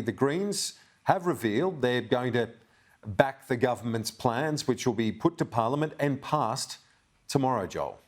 The Greens have revealed they're going to back the government's plans, which will be put to Parliament and passed tomorrow, Joel.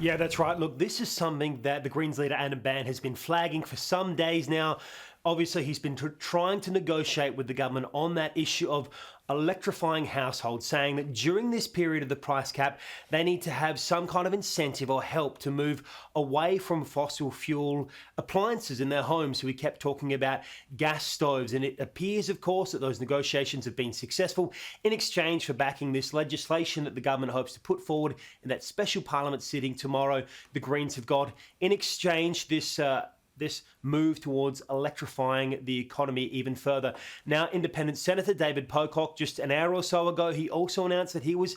Yeah, that's right. Look, this is something that the Greens leader Adam Bandt has been flagging for some days now. Obviously, he's been trying to negotiate with the government on that issue of electrifying households, saying that during this period of the price cap, they need to have some kind of incentive or help to move away from fossil fuel appliances in their homes. So we kept talking about gas stoves, and it appears, of course, that those negotiations have been successful in exchange for backing this legislation that the government hopes to put forward in that special parliament sitting tomorrow. The Greens have got in exchange this move towards electrifying the economy even further. Now, Independent Senator David Pocock, just an hour or so ago, he also announced that he was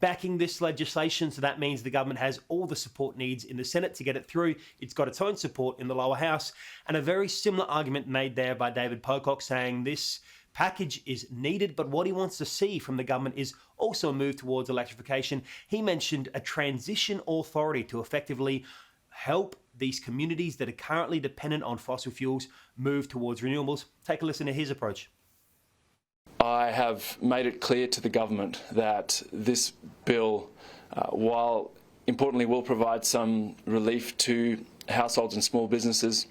backing this legislation. So that means the government has all the support needs in the Senate to get it through. It's got its own support in the lower house. And a very similar argument made there by David Pocock, saying this package is needed, but what he wants to see from the government is also a move towards electrification. He mentioned a transition authority to effectively help these communities that are currently dependent on fossil fuels move towards renewables. Take a listen to his approach. I have made it clear to the government that this bill, while importantly will provide some relief to households and small businesses,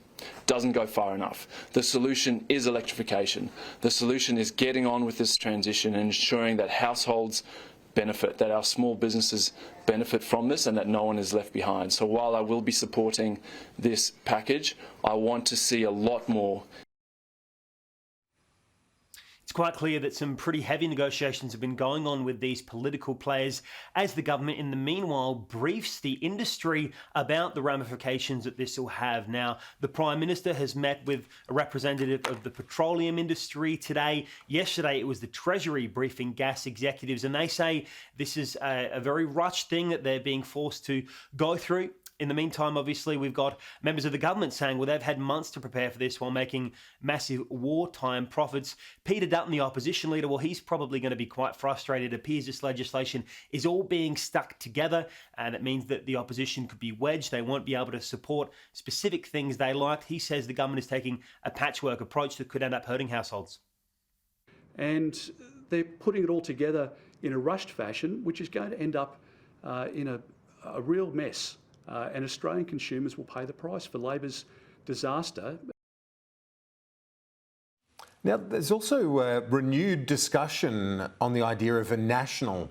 doesn't go far enough. The solution is electrification. The solution is getting on with this transition and ensuring that households benefit, that our small businesses benefit from this, and that no one is left behind. So while I will be supporting this package, I want to see a lot more. It's quite clear that some pretty heavy negotiations have been going on with these political players as the government, in the meanwhile, briefs the industry about the ramifications that this will have. Now, the Prime Minister has met with a representative of the petroleum industry today. Yesterday, it was the Treasury briefing gas executives, and they say this is a very rushed thing that they're being forced to go through. In the meantime, obviously, we've got members of the government saying, well, they've had months to prepare for this while making massive wartime profits. Peter Dutton, the opposition leader, well, he's probably going to be quite frustrated. It appears this legislation is all being stuck together, and it means that the opposition could be wedged. They won't be able to support specific things they like. He says the government is taking a patchwork approach that could end up hurting households. And they're putting it all together in a rushed fashion, which is going to end up in a real mess. And Australian consumers will pay the price for Labor's disaster. Now, there's also renewed discussion on the idea of a national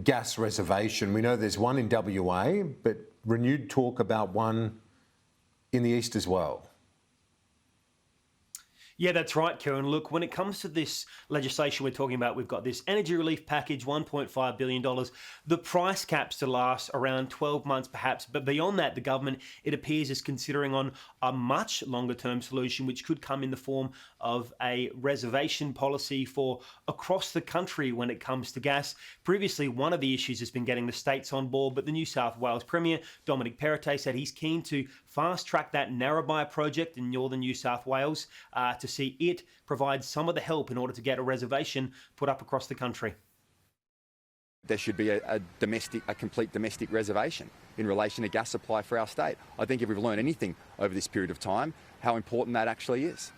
gas reservation. We know there's one in WA, but renewed talk about one in the east as well. Yeah, that's right, Kieran. Look, when it comes to this legislation we're talking about, we've got this energy relief package, $1.5 billion. The price caps to last around 12 months perhaps, but beyond that, the government, it appears, is considering on a much longer term solution, which could come in the form of a reservation policy for across the country when it comes to gas. Previously, one of the issues has been getting the states on board, but the New South Wales Premier, Dominic Perrottet, said he's keen to fast track that Narrabri project in northern New South Wales to see it provide some of the help in order to get a reservation put up across the country. There should be a complete domestic reservation in relation to gas supply for our state. I think if we've learned anything over this period of time, how important that actually is.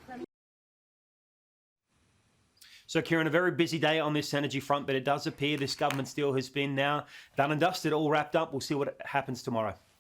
So, Kieran, a very busy day on this energy front, but it does appear this government still has been now done and dusted, all wrapped up. We'll see what happens tomorrow.